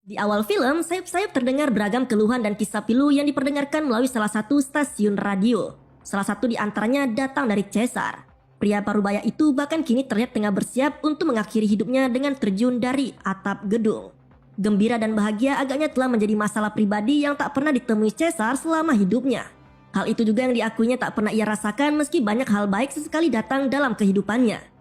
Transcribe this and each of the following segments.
Di awal film, sayup-sayup terdengar beragam keluhan dan kisah pilu yang diperdengarkan melalui salah satu stasiun radio. Salah satu di antaranya datang dari Caesar. Pria parubaya itu bahkan kini terlihat tengah bersiap untuk mengakhiri hidupnya dengan terjun dari atap gedung. Gembira dan bahagia agaknya telah menjadi masalah pribadi yang tak pernah ditemui Caesar selama hidupnya. Hal itu juga yang diakuinya tak pernah ia rasakan meski banyak hal baik sesekali datang dalam kehidupannya.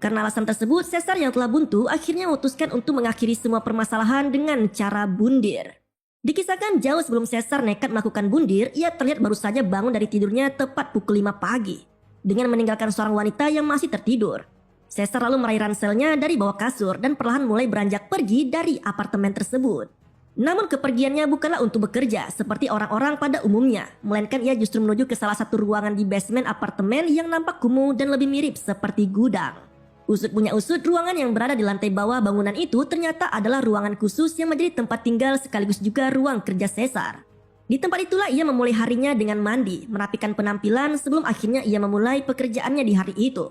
Karena alasan tersebut, Caesar yang telah buntu akhirnya memutuskan untuk mengakhiri semua permasalahan dengan cara bundir. Dikisahkan jauh sebelum Caesar nekat melakukan bundir, ia terlihat baru saja bangun dari tidurnya tepat pukul 5 pagi. Dengan meninggalkan seorang wanita yang masih tertidur. Caesar lalu meraih ranselnya dari bawah kasur dan perlahan mulai beranjak pergi dari apartemen tersebut. Namun kepergiannya bukanlah untuk bekerja seperti orang-orang pada umumnya, melainkan ia justru menuju ke salah satu ruangan di basement apartemen yang nampak kumuh dan lebih mirip seperti gudang. Usut punya usut, ruangan yang berada di lantai bawah bangunan itu ternyata adalah ruangan khusus yang menjadi tempat tinggal sekaligus juga ruang kerja Caesar. Di tempat itulah ia memulai harinya dengan mandi, merapikan penampilan sebelum akhirnya ia memulai pekerjaannya di hari itu.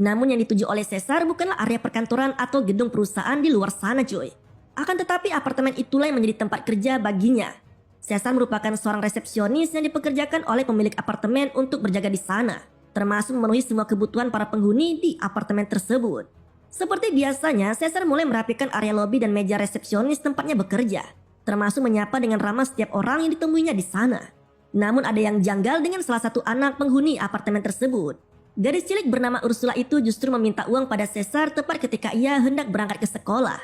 Namun yang dituju oleh Caesar bukanlah area perkantoran atau gedung perusahaan di luar sana cuy. Akan tetapi apartemen itulah yang menjadi tempat kerja baginya. Caesar merupakan seorang resepsionis yang dipekerjakan oleh pemilik apartemen untuk berjaga di sana, termasuk memenuhi semua kebutuhan para penghuni di apartemen tersebut. Seperti biasanya, Caesar mulai merapikan area lobi dan meja resepsionis tempatnya bekerja, termasuk menyapa dengan ramah setiap orang yang ditemuinya di sana. Namun ada yang janggal dengan salah satu anak penghuni apartemen tersebut. Gadis cilik bernama Ursula itu justru meminta uang pada Caesar tepat ketika ia hendak berangkat ke sekolah.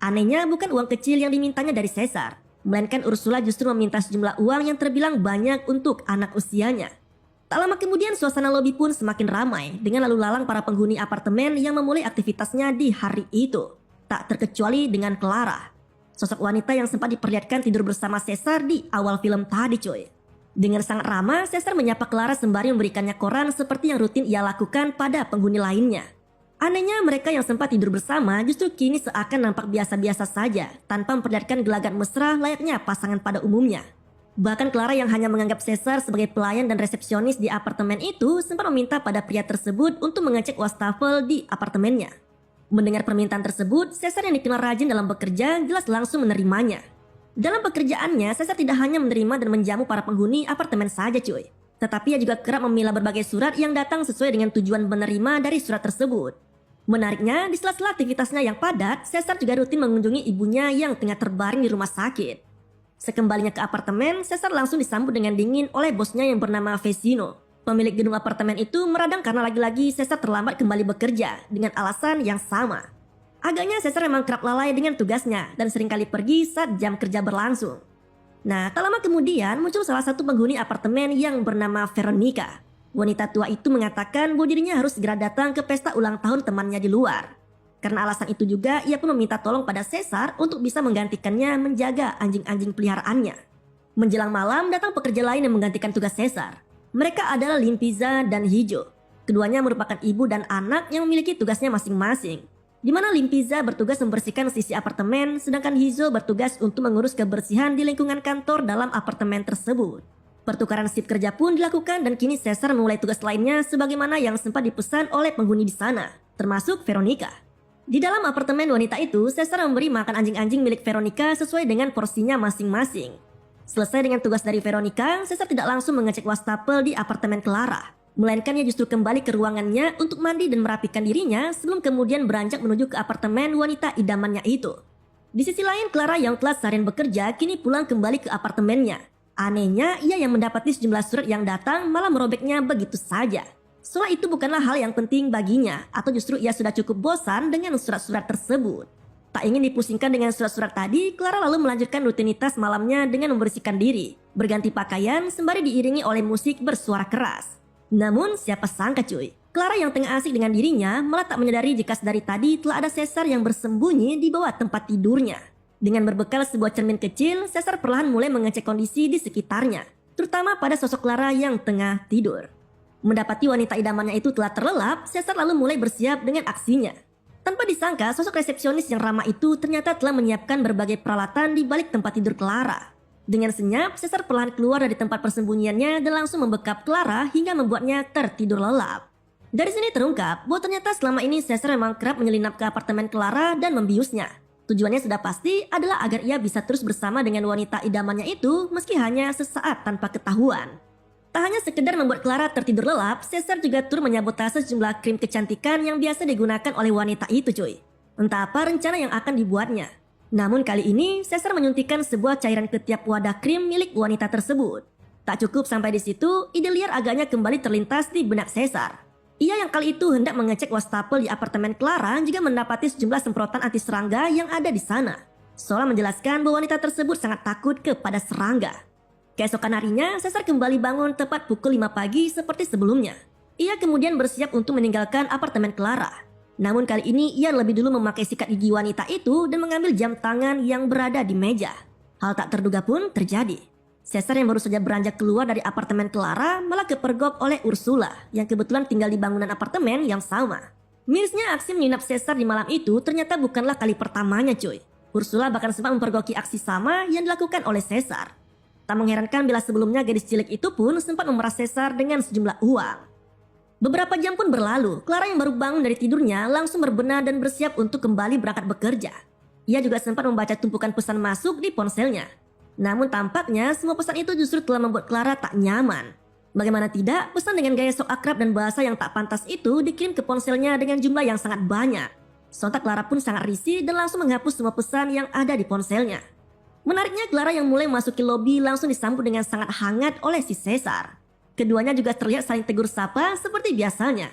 Anehnya bukan uang kecil yang dimintanya dari Caesar, melainkan Ursula justru meminta sejumlah uang yang terbilang banyak untuk anak usianya. Tak lama kemudian suasana lobi pun semakin ramai dengan lalu lalang para penghuni apartemen yang memulai aktivitasnya di hari itu. Tak terkecuali dengan Clara, sosok wanita yang sempat diperlihatkan tidur bersama Caesar di awal film tadi cuy. Dengan sangat ramah, Caesar menyapa Clara sembari memberikannya koran seperti yang rutin ia lakukan pada penghuni lainnya. Anehnya mereka yang sempat tidur bersama justru kini seakan nampak biasa-biasa saja tanpa memperlihatkan gelagat mesra layaknya pasangan pada umumnya. Bahkan Clara yang hanya menganggap Caesar sebagai pelayan dan resepsionis di apartemen itu sempat meminta pada pria tersebut untuk mengecek wastafel di apartemennya. Mendengar permintaan tersebut, Caesar yang dikenal rajin dalam bekerja jelas langsung menerimanya. Dalam pekerjaannya, Caesar tidak hanya menerima dan menjamu para penghuni apartemen saja cuy. Tetapi ia juga kerap memilah berbagai surat yang datang sesuai dengan tujuan penerima dari surat tersebut. Menariknya, di sela-sela aktivitasnya yang padat, Caesar juga rutin mengunjungi ibunya yang tengah terbaring di rumah sakit. Sekembalinya ke apartemen, Caesar langsung disambut dengan dingin oleh bosnya yang bernama Vecino. Pemilik gedung apartemen itu meradang karena lagi-lagi Caesar terlambat kembali bekerja dengan alasan yang sama. Agaknya Caesar memang kerap lalai dengan tugasnya dan seringkali pergi saat jam kerja berlangsung. Nah, tak lama kemudian muncul salah satu penghuni apartemen yang bernama Veronica. Wanita tua itu mengatakan bahwa dirinya harus segera datang ke pesta ulang tahun temannya di luar. Karena alasan itu juga, ia pun meminta tolong pada Caesar untuk bisa menggantikannya menjaga anjing-anjing peliharaannya. Menjelang malam, datang pekerja lain yang menggantikan tugas Caesar. Mereka adalah Limpiza dan Hijo. Keduanya merupakan ibu dan anak yang memiliki tugasnya masing-masing. Di mana Limpiza bertugas membersihkan sisi apartemen, sedangkan Hizo bertugas untuk mengurus kebersihan di lingkungan kantor dalam apartemen tersebut. Pertukaran sip kerja pun dilakukan dan kini Caesar memulai tugas lainnya sebagaimana yang sempat dipesan oleh penghuni di sana, termasuk Veronica. Di dalam apartemen wanita itu, Caesar memberi makan anjing-anjing milik Veronica sesuai dengan porsinya masing-masing. Selesai dengan tugas dari Veronica, Caesar tidak langsung mengecek wastafel di apartemen Clara, melainkan ia justru kembali ke ruangannya untuk mandi dan merapikan dirinya sebelum kemudian beranjak menuju ke apartemen wanita idamannya itu. Di sisi lain, Clara yang telah seharian bekerja kini pulang kembali ke apartemennya. Anehnya, ia yang mendapati sejumlah surat yang datang malah merobeknya begitu saja. Soal itu bukanlah hal yang penting baginya, atau justru ia sudah cukup bosan dengan surat-surat tersebut. Tak ingin dipusingkan dengan surat-surat tadi, Clara lalu melanjutkan rutinitas malamnya dengan membersihkan diri, berganti pakaian sembari diiringi oleh musik bersuara keras. Namun siapa sangka cuy, Clara yang tengah asik dengan dirinya malah tak menyadari jika dari tadi telah ada Caesar yang bersembunyi di bawah tempat tidurnya. Dengan berbekal sebuah cermin kecil, Caesar perlahan mulai mengecek kondisi di sekitarnya, terutama pada sosok Clara yang tengah tidur. Mendapati wanita idamannya itu telah terlelap, Caesar lalu mulai bersiap dengan aksinya. Tanpa disangka, sosok resepsionis yang ramah itu ternyata telah menyiapkan berbagai peralatan di balik tempat tidur Clara. Dengan senyap, Caesar perlahan keluar dari tempat persembunyiannya dan langsung membekap Clara hingga membuatnya tertidur lelap. Dari sini terungkap bahwa ternyata selama ini Caesar memang kerap menyelinap ke apartemen Clara dan membiusnya. Tujuannya sudah pasti adalah agar ia bisa terus bersama dengan wanita idamannya itu meski hanya sesaat tanpa ketahuan. Tak hanya sekedar membuat Clara tertidur lelap, Caesar juga turut menyabotase sejumlah krim kecantikan yang biasa digunakan oleh wanita itu cuy. Entah apa rencana yang akan dibuatnya. Namun kali ini Caesar menyuntikkan sebuah cairan ke tiap wadah krim milik wanita tersebut. Tak cukup sampai di situ, ide liar agaknya kembali terlintas di benak Caesar. Ia yang kali itu hendak mengecek wastafel di apartemen Clara juga mendapati sejumlah semprotan anti serangga yang ada di sana. Seolah menjelaskan bahwa wanita tersebut sangat takut kepada serangga. Keesokan harinya, Caesar kembali bangun tepat pukul 5 pagi seperti sebelumnya. Ia kemudian bersiap untuk meninggalkan apartemen Clara. Namun kali ini ia lebih dulu memakai sikat gigi wanita itu dan mengambil jam tangan yang berada di meja. Hal tak terduga pun terjadi. Caesar yang baru saja beranjak keluar dari apartemen Clara malah kepergok oleh Ursula yang kebetulan tinggal di bangunan apartemen yang sama. Mirisnya aksi menginap Caesar di malam itu ternyata bukanlah kali pertamanya cuy. Ursula bahkan sempat mempergoki aksi sama yang dilakukan oleh Caesar. Tak mengherankan bila sebelumnya gadis cilik itu pun sempat memeras Caesar dengan sejumlah uang. Beberapa jam pun berlalu, Clara yang baru bangun dari tidurnya langsung berbenah dan bersiap untuk kembali berangkat bekerja. Ia juga sempat membaca tumpukan pesan masuk di ponselnya. Namun tampaknya semua pesan itu justru telah membuat Clara tak nyaman. Bagaimana tidak, pesan dengan gaya sok akrab dan bahasa yang tak pantas itu dikirim ke ponselnya dengan jumlah yang sangat banyak. Sontak Clara pun sangat risih dan langsung menghapus semua pesan yang ada di ponselnya. Menariknya Clara yang mulai masuki lobi langsung disambut dengan sangat hangat oleh si Caesar. Keduanya juga terlihat saling tegur sapa seperti biasanya.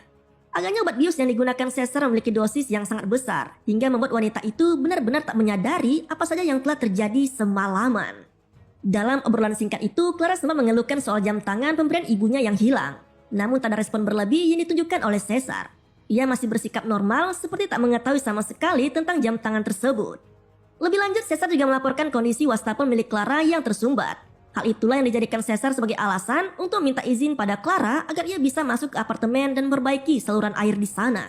Agaknya obat bius yang digunakan Caesar memiliki dosis yang sangat besar hingga membuat wanita itu benar-benar tak menyadari apa saja yang telah terjadi semalaman. Dalam obrolan singkat itu, Clara sempat mengeluhkan soal jam tangan pemberian ibunya yang hilang. Namun tak ada respon berlebih yang ditunjukkan oleh Caesar. Ia masih bersikap normal seperti tak mengetahui sama sekali tentang jam tangan tersebut. Lebih lanjut, Caesar juga melaporkan kondisi wastafel milik Clara yang tersumbat. Hal itulah yang dijadikan Caesar sebagai alasan untuk minta izin pada Clara agar ia bisa masuk ke apartemen dan memperbaiki saluran air di sana.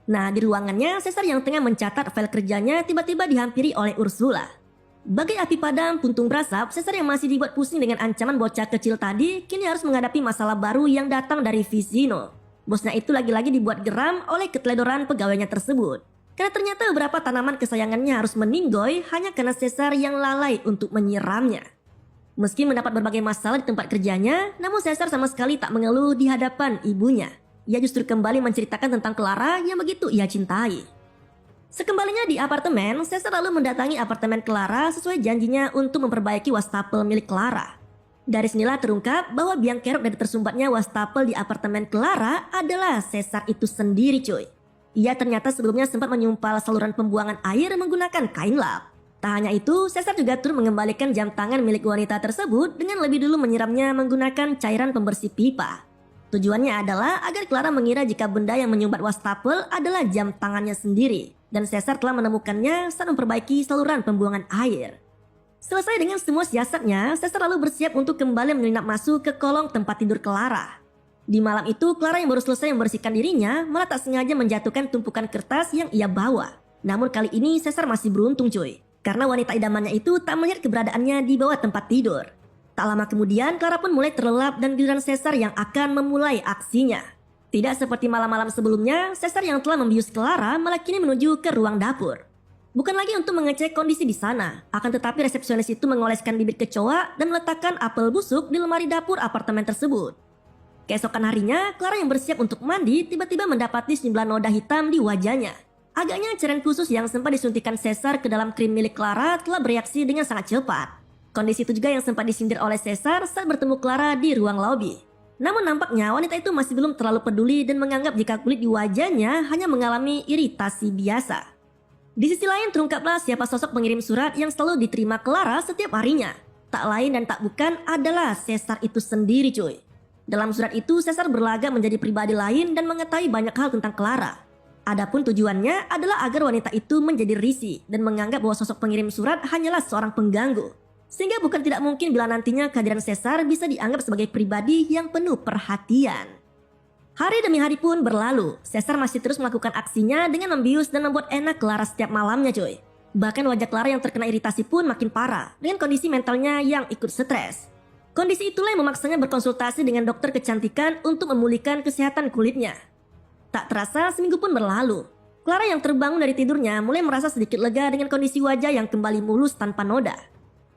Nah, di ruangannya, Caesar yang tengah mencatat file kerjanya tiba-tiba dihampiri oleh Ursula. Bagai api padam puntung berasap, Caesar yang masih dibuat pusing dengan ancaman bocah kecil tadi kini harus menghadapi masalah baru yang datang dari Vicino. Bosnya itu lagi-lagi dibuat geram oleh keteledoran pegawainya tersebut. Karena ternyata beberapa tanaman kesayangannya harus meninggoy hanya karena Caesar yang lalai untuk menyiramnya. Meski mendapat berbagai masalah di tempat kerjanya, namun Caesar sama sekali tak mengeluh di hadapan ibunya. Ia justru kembali menceritakan tentang Clara yang begitu ia cintai. Sekembalinya di apartemen, Caesar lalu mendatangi apartemen Clara sesuai janjinya untuk memperbaiki wastafel milik Clara. Dari sinilah terungkap bahwa biang kerok dari tersumbatnya wastafel di apartemen Clara adalah Caesar itu sendiri cuy. Ia ternyata sebelumnya sempat menyumpal saluran pembuangan air menggunakan kain lap. Tak hanya itu, Caesar juga turut mengembalikan jam tangan milik wanita tersebut dengan lebih dulu menyiramnya menggunakan cairan pembersih pipa. Tujuannya adalah agar Clara mengira jika benda yang menyumbat wastafel adalah jam tangannya sendiri. Dan Caesar telah menemukannya saat memperbaiki saluran pembuangan air. Selesai dengan semua siasatnya, Caesar lalu bersiap untuk kembali menyelinap masuk ke kolong tempat tidur Clara. Di malam itu, Clara yang baru selesai membersihkan dirinya malah tak sengaja menjatuhkan tumpukan kertas yang ia bawa. Namun kali ini Caesar masih beruntung cuy, karena wanita idamannya itu tak melihat keberadaannya di bawah tempat tidur. Tak lama kemudian, Clara pun mulai terlelap dan giliran Caesar yang akan memulai aksinya. Tidak seperti malam-malam sebelumnya, Caesar yang telah membius Clara malah kini menuju ke ruang dapur. Bukan lagi untuk mengecek kondisi di sana, akan tetapi resepsionis itu mengoleskan bibit kecoa dan meletakkan apel busuk di lemari dapur apartemen tersebut. Keesokan harinya, Clara yang bersiap untuk mandi tiba-tiba mendapati sejumlah noda hitam di wajahnya. Agaknya cairan khusus yang sempat disuntikan Caesar ke dalam krim milik Clara telah bereaksi dengan sangat cepat. Kondisi itu juga yang sempat disindir oleh Caesar saat bertemu Clara di ruang lobi. Namun nampaknya wanita itu masih belum terlalu peduli dan menganggap jika kulit di wajahnya hanya mengalami iritasi biasa. Di sisi lain terungkaplah siapa sosok pengirim surat yang selalu diterima Clara setiap harinya. Tak lain dan tak bukan adalah Caesar itu sendiri cuy. Dalam surat itu Caesar berlagak menjadi pribadi lain dan mengetahui banyak hal tentang Clara. Adapun tujuannya adalah agar wanita itu menjadi risih dan menganggap bahwa sosok pengirim surat hanyalah seorang pengganggu. Sehingga bukan tidak mungkin bila nantinya kehadiran Caesar bisa dianggap sebagai pribadi yang penuh perhatian. Hari demi hari pun berlalu, Caesar masih terus melakukan aksinya dengan membius dan membuat enak Clara setiap malamnya cuy. Bahkan wajah Clara yang terkena iritasi pun makin parah dengan kondisi mentalnya yang ikut stres. Kondisi itulah yang memaksanya berkonsultasi dengan dokter kecantikan untuk memulihkan kesehatan kulitnya. Tak terasa seminggu pun berlalu. Clara yang terbangun dari tidurnya mulai merasa sedikit lega dengan kondisi wajah yang kembali mulus tanpa noda.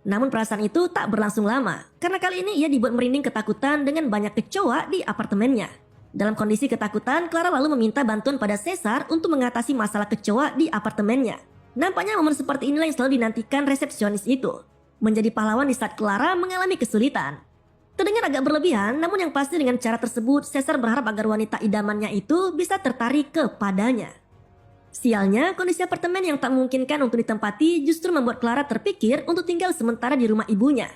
Namun perasaan itu tak berlangsung lama, karena kali ini ia dibuat merinding ketakutan dengan banyak kecoa di apartemennya. Dalam kondisi ketakutan, Clara lalu meminta bantuan pada Caesar untuk mengatasi masalah kecoa di apartemennya. Nampaknya momen seperti inilah yang selalu dinantikan resepsionis itu. Menjadi pahlawan di saat Clara mengalami kesulitan. Terdengar agak berlebihan, namun yang pasti dengan cara tersebut, Caesar berharap agar wanita idamannya itu bisa tertarik kepadanya. Sialnya, kondisi apartemen yang tak memungkinkan untuk ditempati justru membuat Clara terpikir untuk tinggal sementara di rumah ibunya.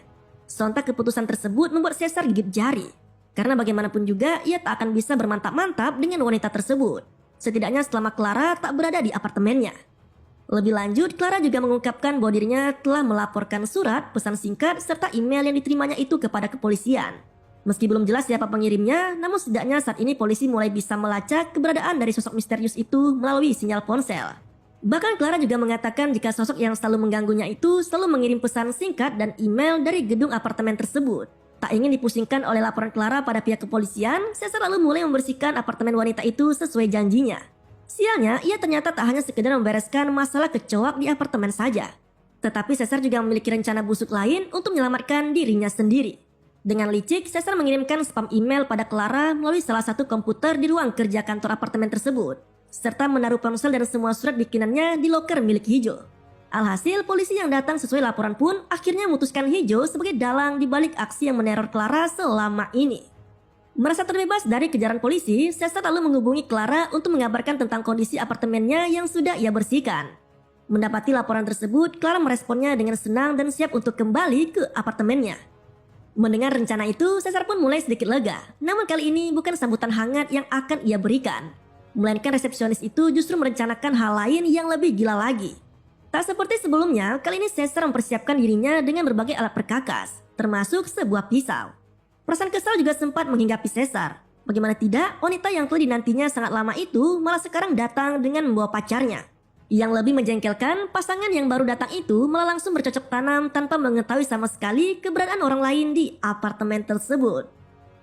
Sontak keputusan tersebut membuat Caesar gigit jari. Karena bagaimanapun juga, ia tak akan bisa bermantap-mantap dengan wanita tersebut. Setidaknya selama Clara tak berada di apartemennya. Lebih lanjut, Clara juga mengungkapkan bahwa dirinya telah melaporkan surat, pesan singkat, serta email yang diterimanya itu kepada kepolisian. Meski belum jelas siapa pengirimnya, namun setidaknya saat ini polisi mulai bisa melacak keberadaan dari sosok misterius itu melalui sinyal ponsel. Bahkan Clara juga mengatakan jika sosok yang selalu mengganggunya itu selalu mengirim pesan singkat dan email dari gedung apartemen tersebut. Tak ingin dipusingkan oleh laporan Clara pada pihak kepolisian, Caesar lalu mulai membersihkan apartemen wanita itu sesuai janjinya. Sialnya, ia ternyata tak hanya sekedar membereskan masalah kecoak di apartemen saja. Tetapi Caesar juga memiliki rencana busuk lain untuk menyelamatkan dirinya sendiri. Dengan licik, Caesar mengirimkan spam email pada Clara melalui salah satu komputer di ruang kerja kantor apartemen tersebut, serta menaruh ponsel dan semua surat bikinannya di loker milik Hijo. Alhasil, polisi yang datang sesuai laporan pun akhirnya memutuskan Hijo sebagai dalang di balik aksi yang meneror Clara selama ini. Merasa terbebas dari kejaran polisi, Caesar lalu menghubungi Clara untuk mengabarkan tentang kondisi apartemennya yang sudah ia bersihkan. Mendapati laporan tersebut, Clara meresponnya dengan senang dan siap untuk kembali ke apartemennya. Mendengar rencana itu, Caesar pun mulai sedikit lega. Namun kali ini bukan sambutan hangat yang akan ia berikan. Melainkan resepsionis itu justru merencanakan hal lain yang lebih gila lagi. Tak seperti sebelumnya, kali ini Caesar mempersiapkan dirinya dengan berbagai alat perkakas, termasuk sebuah pisau. Perasaan kesal juga sempat menghinggapi Caesar. Bagaimana tidak, wanita yang telah dinantinya sangat lama itu malah sekarang datang dengan membawa pacarnya. Yang lebih menjengkelkan, pasangan yang baru datang itu malah langsung bercocok tanam tanpa mengetahui sama sekali keberadaan orang lain di apartemen tersebut.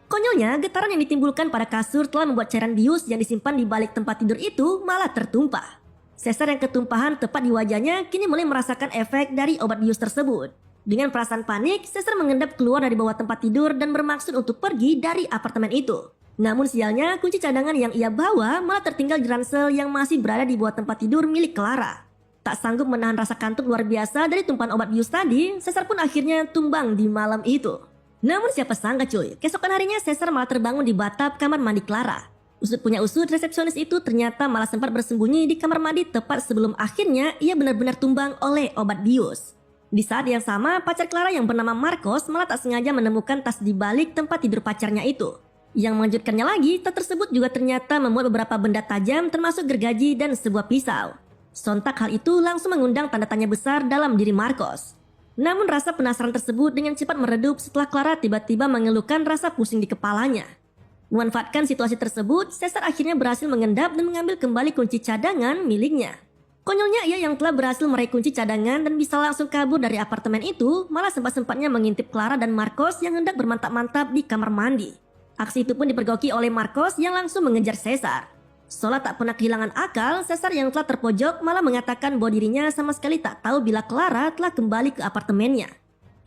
Konyolnya, getaran yang ditimbulkan pada kasur telah membuat cairan bius yang disimpan di balik tempat tidur itu malah tertumpah. Caesar yang ketumpahan tepat di wajahnya kini mulai merasakan efek dari obat bius tersebut. Dengan perasaan panik, Caesar mengendap keluar dari bawah tempat tidur dan bermaksud untuk pergi dari apartemen itu. Namun sialnya, kunci cadangan yang ia bawa malah tertinggal di ransel yang masih berada di bawah tempat tidur milik Clara. Tak sanggup menahan rasa kantuk luar biasa dari tumpahan obat bius tadi, Caesar pun akhirnya tumbang di malam itu. Namun siapa sangka cuy, keesokan harinya Caesar malah terbangun di batap kamar mandi Clara. Usut punya usut, resepsionis itu ternyata malah sempat bersembunyi di kamar mandi tepat sebelum akhirnya ia benar-benar tumbang oleh obat bius. Di saat yang sama, pacar Clara yang bernama Marcos malah tak sengaja menemukan tas di balik tempat tidur pacarnya itu. Yang mengejutkannya lagi, tas tersebut juga ternyata memuat beberapa benda tajam termasuk gergaji dan sebuah pisau. Sontak hal itu langsung mengundang tanda tanya besar dalam diri Marcos. Namun rasa penasaran tersebut dengan cepat meredup setelah Clara tiba-tiba mengeluhkan rasa pusing di kepalanya. Memanfaatkan situasi tersebut, Caesar akhirnya berhasil mengendap dan mengambil kembali kunci cadangan miliknya. Konyolnya ia yang telah berhasil meraih kunci cadangan dan bisa langsung kabur dari apartemen itu, malah sempat-sempatnya mengintip Clara dan Marcos yang hendak bermantap-mantap di kamar mandi. Aksi itu pun dipergoki oleh Marcos yang langsung mengejar Caesar. Seolah tak pernah kehilangan akal, Caesar yang telah terpojok malah mengatakan bahwa dirinya sama sekali tak tahu bila Clara telah kembali ke apartemennya.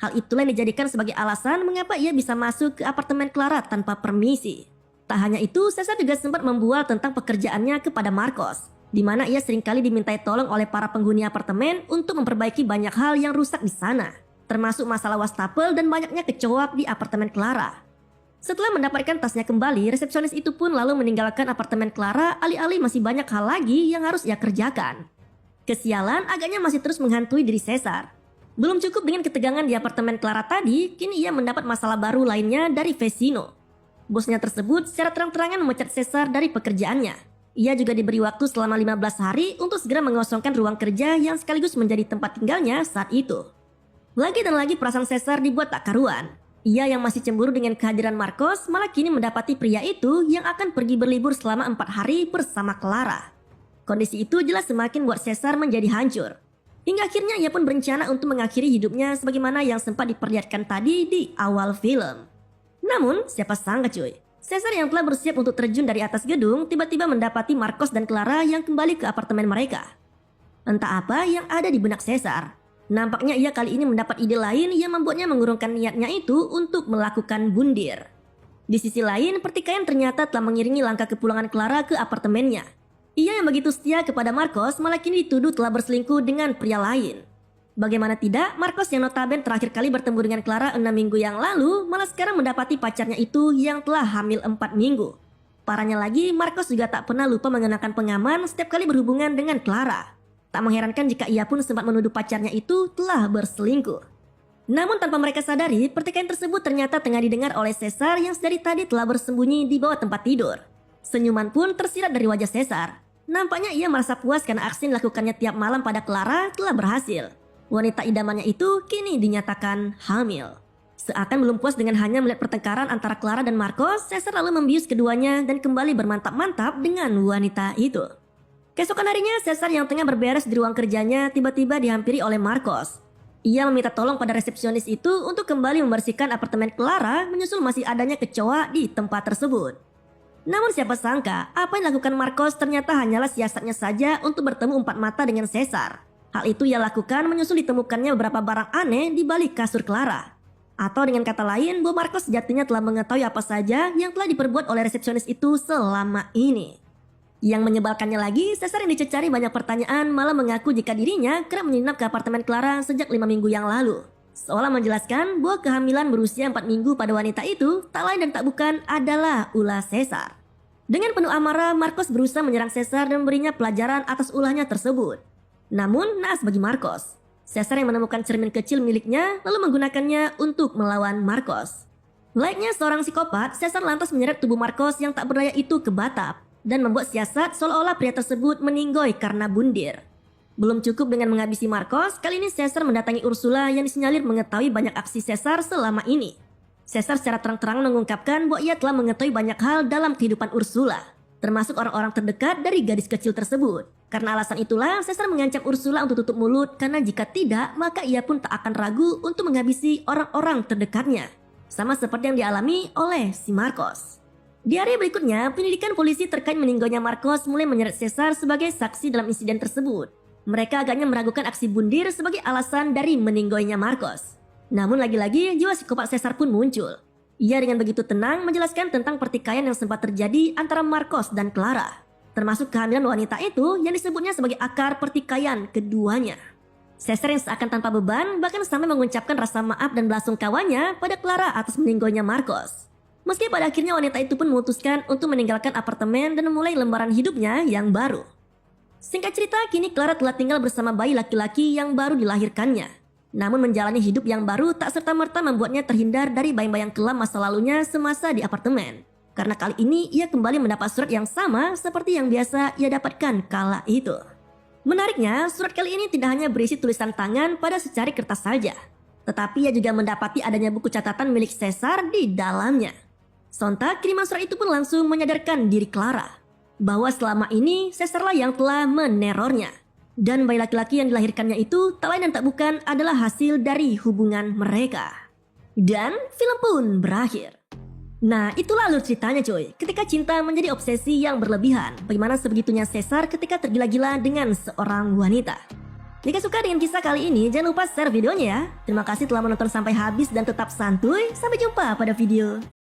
Hal itulah yang dijadikan sebagai alasan mengapa ia bisa masuk ke apartemen Clara tanpa permisi. Tak hanya itu, Caesar juga sempat membual tentang pekerjaannya kepada Marcos, di mana ia seringkali dimintai tolong oleh para penghuni apartemen untuk memperbaiki banyak hal yang rusak di sana, termasuk masalah wastafel dan banyaknya kecoak di apartemen Clara. Setelah mendapatkan tasnya kembali, resepsionis itu pun lalu meninggalkan apartemen Clara alih-alih masih banyak hal lagi yang harus ia kerjakan. Kesialan agaknya masih terus menghantui diri Caesar. Belum cukup dengan ketegangan di apartemen Clara tadi, kini ia mendapat masalah baru lainnya dari Vecino. Bosnya tersebut secara terang-terangan memecat Caesar dari pekerjaannya. Ia juga diberi waktu selama 15 hari untuk segera mengosongkan ruang kerja yang sekaligus menjadi tempat tinggalnya saat itu. Lagi dan lagi perasaan Caesar dibuat tak karuan. Ia yang masih cemburu dengan kehadiran Marcos malah kini mendapati pria itu yang akan pergi berlibur selama 4 hari bersama Clara. Kondisi itu jelas semakin buat Caesar menjadi hancur. Hingga akhirnya ia pun berencana untuk mengakhiri hidupnya sebagaimana yang sempat diperlihatkan tadi di awal film. Namun siapa sangka cuy, Caesar yang telah bersiap untuk terjun dari atas gedung tiba-tiba mendapati Marcos dan Clara yang kembali ke apartemen mereka. Entah apa yang ada di benak Caesar. Nampaknya ia kali ini mendapat ide lain yang membuatnya mengurungkan niatnya itu untuk melakukan bundir. Di sisi lain, pertikaian ternyata telah mengiringi langkah kepulangan Clara ke apartemennya. Ia yang begitu setia kepada Marcos malah kini dituduh telah berselingkuh dengan pria lain. Bagaimana tidak, Marcos yang notabene terakhir kali bertemu dengan Clara 6 minggu yang lalu malah sekarang mendapati pacarnya itu yang telah hamil 4 minggu. Parahnya lagi, Marcos juga tak pernah lupa mengenakan pengaman setiap kali berhubungan dengan Clara. Tak mengherankan jika ia pun sempat menuduh pacarnya itu telah berselingkuh. Namun tanpa mereka sadari, pertikaian tersebut ternyata tengah didengar oleh Caesar yang sedari tadi telah bersembunyi di bawah tempat tidur. Senyuman pun tersirat dari wajah Caesar. Nampaknya ia merasa puas karena aksi yang dilakukannya tiap malam pada Clara telah berhasil. Wanita idamannya itu kini dinyatakan hamil. Seakan belum puas dengan hanya melihat pertengkaran antara Clara dan Marcos, Caesar lalu membius keduanya dan kembali bermantap-mantap dengan wanita itu. Keesokan harinya, Caesar yang tengah berberes di ruang kerjanya tiba-tiba dihampiri oleh Marcos. Ia meminta tolong pada resepsionis itu untuk kembali membersihkan apartemen Clara menyusul masih adanya kecoa di tempat tersebut. Namun siapa sangka, apa yang dilakukan Marcos ternyata hanyalah siasatnya saja untuk bertemu empat mata dengan Caesar. Hal itu ia lakukan menyusul ditemukannya beberapa barang aneh di balik kasur Clara. Atau dengan kata lain, bahwa Marcos sejatinya telah mengetahui apa saja yang telah diperbuat oleh resepsionis itu selama ini. Yang menyebalkannya lagi, Caesar yang dicecari banyak pertanyaan malah mengaku jika dirinya kerap menginap ke apartemen Clara sejak 5 minggu yang lalu. Seolah menjelaskan bahwa kehamilan berusia 4 minggu pada wanita itu tak lain dan tak bukan adalah ulah Caesar. Dengan penuh amarah, Marcos berusaha menyerang Caesar dan memberinya pelajaran atas ulahnya tersebut. Namun naas bagi Marcos. Caesar yang menemukan cermin kecil miliknya lalu menggunakannya untuk melawan Marcos. Layaknya seorang psikopat, Caesar lantas menyeret tubuh Marcos yang tak berdaya itu ke batap dan membuat siasat seolah-olah pria tersebut meninggoy karena bundir. Belum cukup dengan menghabisi Marcos, kali ini Caesar mendatangi Ursula yang disinyalir mengetahui banyak aksi Caesar selama ini. Caesar secara terang-terangan mengungkapkan bahwa ia telah mengetahui banyak hal dalam kehidupan Ursula, termasuk orang-orang terdekat dari gadis kecil tersebut. Karena alasan itulah, Caesar mengancam Ursula untuk tutup mulut karena jika tidak, maka ia pun tak akan ragu untuk menghabisi orang-orang terdekatnya. Sama seperti yang dialami oleh si Marcos. Di area berikutnya, penyelidikan polisi terkait meninggalnya Marcos mulai menyeret Caesar sebagai saksi dalam insiden tersebut. Mereka agaknya meragukan aksi bundir sebagai alasan dari meninggalnya Marcos. Namun lagi-lagi, jiwa psikopat Caesar pun muncul. Ia dengan begitu tenang menjelaskan tentang pertikaian yang sempat terjadi antara Marcos dan Clara. Termasuk kehamilan wanita itu yang disebutnya sebagai akar pertikaian keduanya. Caesar yang seakan tanpa beban bahkan sampai mengucapkan rasa maaf dan belasungkawanya pada Clara atas meninggalnya Marcos. Meski pada akhirnya wanita itu pun memutuskan untuk meninggalkan apartemen dan memulai lembaran hidupnya yang baru. Singkat cerita, kini Clara telah tinggal bersama bayi laki-laki yang baru dilahirkannya. Namun menjalani hidup yang baru tak serta-merta membuatnya terhindar dari bayang-bayang kelam masa lalunya semasa di apartemen. Karena kali ini ia kembali mendapat surat yang sama seperti yang biasa ia dapatkan kala itu. Menariknya, surat kali ini tidak hanya berisi tulisan tangan pada secari kertas saja. Tetapi ia juga mendapati adanya buku catatan milik Caesar di dalamnya. Sontak kiriman surat itu pun langsung menyadarkan diri Clara bahwa selama ini Caesar lah yang telah menerornya. Dan bayi laki-laki yang dilahirkannya itu tak lain dan tak bukan adalah hasil dari hubungan mereka. Dan film pun berakhir. Nah, itulah alur ceritanya coy. Ketika cinta menjadi obsesi yang berlebihan, bagaimana sebegitunya Caesar ketika tergila-gila dengan seorang wanita. Jika suka dengan kisah kali ini, jangan lupa share videonya ya. Terima kasih telah menonton sampai habis dan tetap santuy. Sampai jumpa pada video